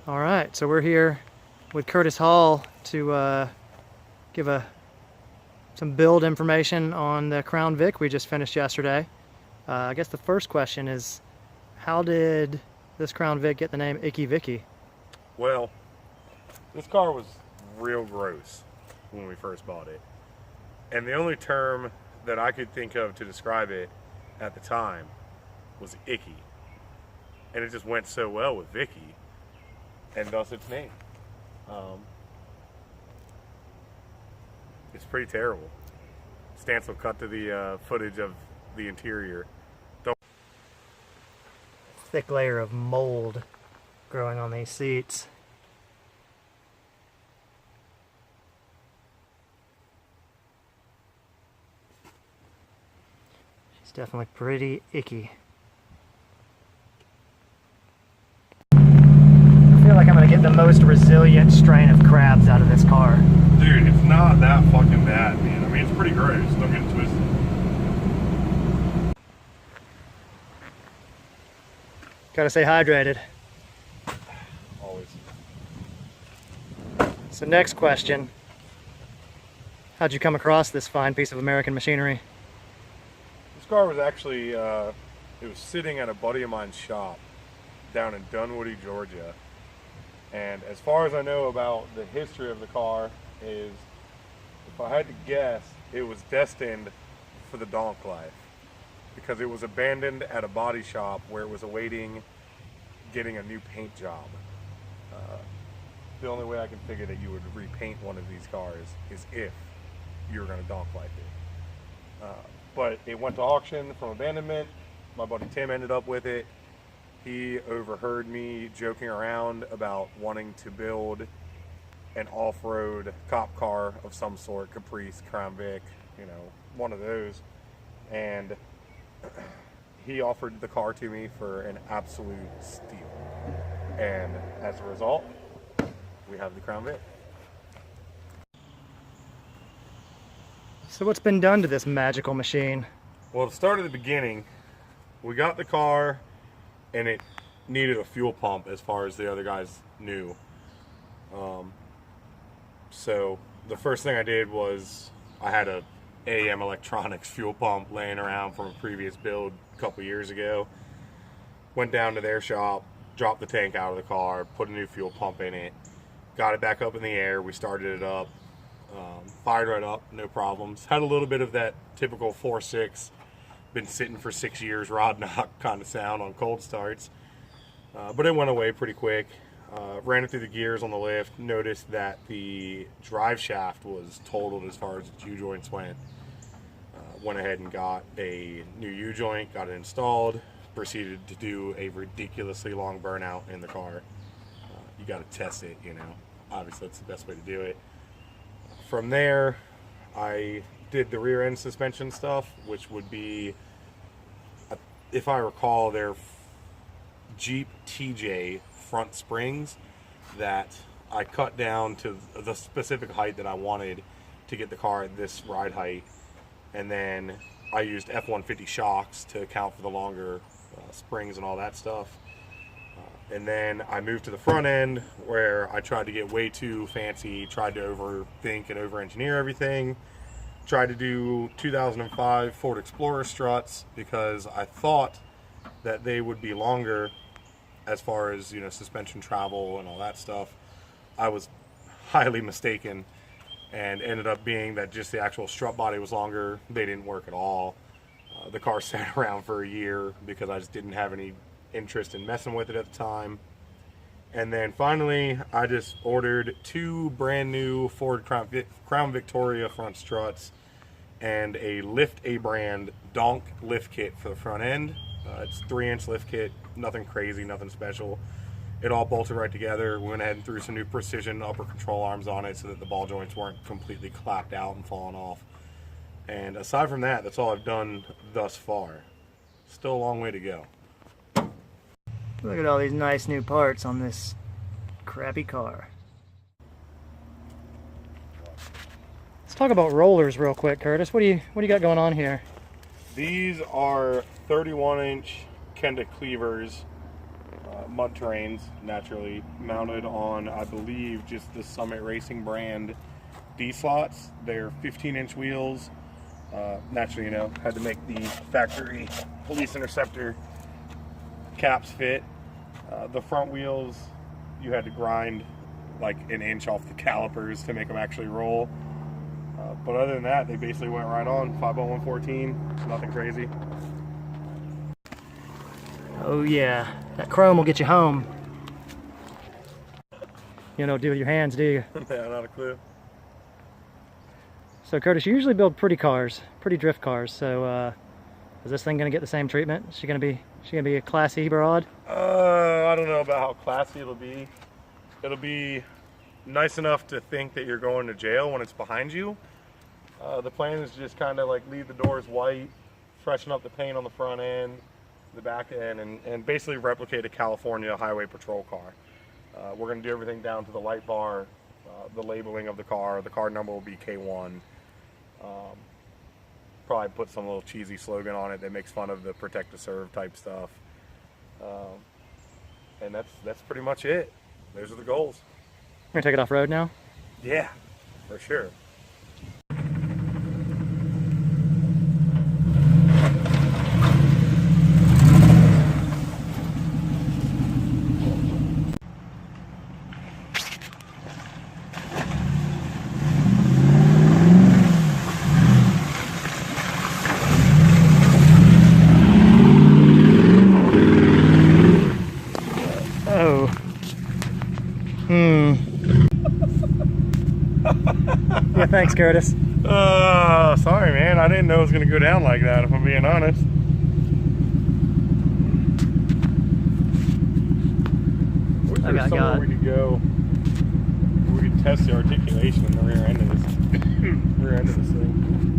All right, so we're here with Curtis Hall to give some build information on the Crown Vic we just finished yesterday. I guess the first question is, how did this Crown Vic get the name Icky Vicky? Well, this car was real gross when we first bought it. And the only term that I could think of to describe it at the time was icky. And it just went so well with Vicky, and thus its name. It's pretty terrible. Stance will cut to the footage of the interior. Thick layer of mold growing on these seats. She's definitely pretty icky. I feel like I'm gonna get the most resilient strain of crabs out of this car. Dude, it's not that fucking bad, man. I mean, it's pretty gross. Don't get it twisted. Gotta stay hydrated. Always. So next question. How'd you come across this fine piece of American machinery? This car was actually, it was sitting at a buddy of mine's shop down in Dunwoody, Georgia. And as far as I know about the history of the car is, if I had to guess, it was destined for the donk life. Because it was abandoned at a body shop where it was awaiting getting a new paint job. The only way I can figure that you would repaint one of these cars is if you were going to donk life it. But it went to auction from abandonment. My buddy Tim ended up with it. He overheard me joking around about wanting to build an off-road cop car of some sort, Caprice, Crown Vic, you know, one of those. And he offered the car to me for an absolute steal. And as a result, we have the Crown Vic. So what's been done to this magical machine? Well, to start at the beginning, we got the car and it needed a fuel pump as far as the other guys knew. So the first thing I did was I had a AM Electronics fuel pump laying around from a previous build a couple years ago. Went down to their shop, dropped the tank out of the car, put a new fuel pump in it, got it back up in the air. We started it up, fired right up, no problems. Had a little bit of that typical 4.6, been sitting for 6 years rod knock kind of sound on cold starts, but it went away pretty quick. Ran it through the gears on the lift, noticed that the drive shaft was totaled as far as the U-joints went. Went ahead and got a new U-joint, got it installed, proceeded to do a ridiculously long burnout in the car. You got to test it, you know. Obviously that's the best way to do it. From there, I did the rear end suspension stuff, which would be, if I recall, their Jeep TJ front springs that I cut down to the specific height that I wanted to get the car at this ride height, and then I used F-150 shocks to account for the longer springs and all that stuff. And then I moved to the front end where I tried to get way too fancy, tried to overthink and over-engineer everything. Tried to do 2005 Ford Explorer struts because I thought that they would be longer as far as, you know, suspension travel and all that stuff. I was highly mistaken, and ended up being that just the actual strut body was longer. They didn't work at all. The car sat around for a year because I just didn't have any interest in messing with it at the time. And then finally I just ordered 2 brand new Ford Crown Victoria front struts and a Lift A brand donk lift kit for the front end. It's 3-inch lift kit, nothing crazy, nothing special. It all bolted right together. We went ahead and threw some new precision upper control arms on it so that the ball joints weren't completely clapped out and falling off. And aside from that, that's all I've done thus far. Still a long way to go. Look at all these nice new parts on this crappy car. Let's talk about rollers real quick, Curtis. What do you got going on here? These are 31-inch Kenda cleavers mud terrains, naturally mounted on, I believe, just the Summit Racing brand D-slots. They're 15-inch wheels. Naturally, you know, had to make the factory Police Interceptor caps fit. The front wheels, you had to grind like an inch off the calipers to make them actually roll. But other than that, they basically went right on. 5.114, nothing crazy. Oh yeah, that chrome will get you home. You don't do it with your hands, do you? Yeah, not a clue. So Curtis, you usually build pretty cars, pretty drift cars. So is this thing gonna get the same treatment? Is she gonna be a classy broad? I don't know about how classy it'll be. It'll be nice enough to think that you're going to jail when it's behind you. The plan is just kind of like leave the doors white, freshen up the paint on the front end, the back end, and basically replicate a California highway patrol car. We're going to do everything down to the light bar, the labeling of the car number will be K1. Probably put some little cheesy slogan on it that makes fun of the protect to serve type stuff. And that's pretty much it. Those are the goals. We're gonna take it off road now? Yeah, for sure. Oh. Yeah, thanks, Curtis. Sorry, man. I didn't know it was going to go down like that, if I'm being honest. I wish there was somewhere we could go where we could test the articulation in the rear end of this, rear end of this thing.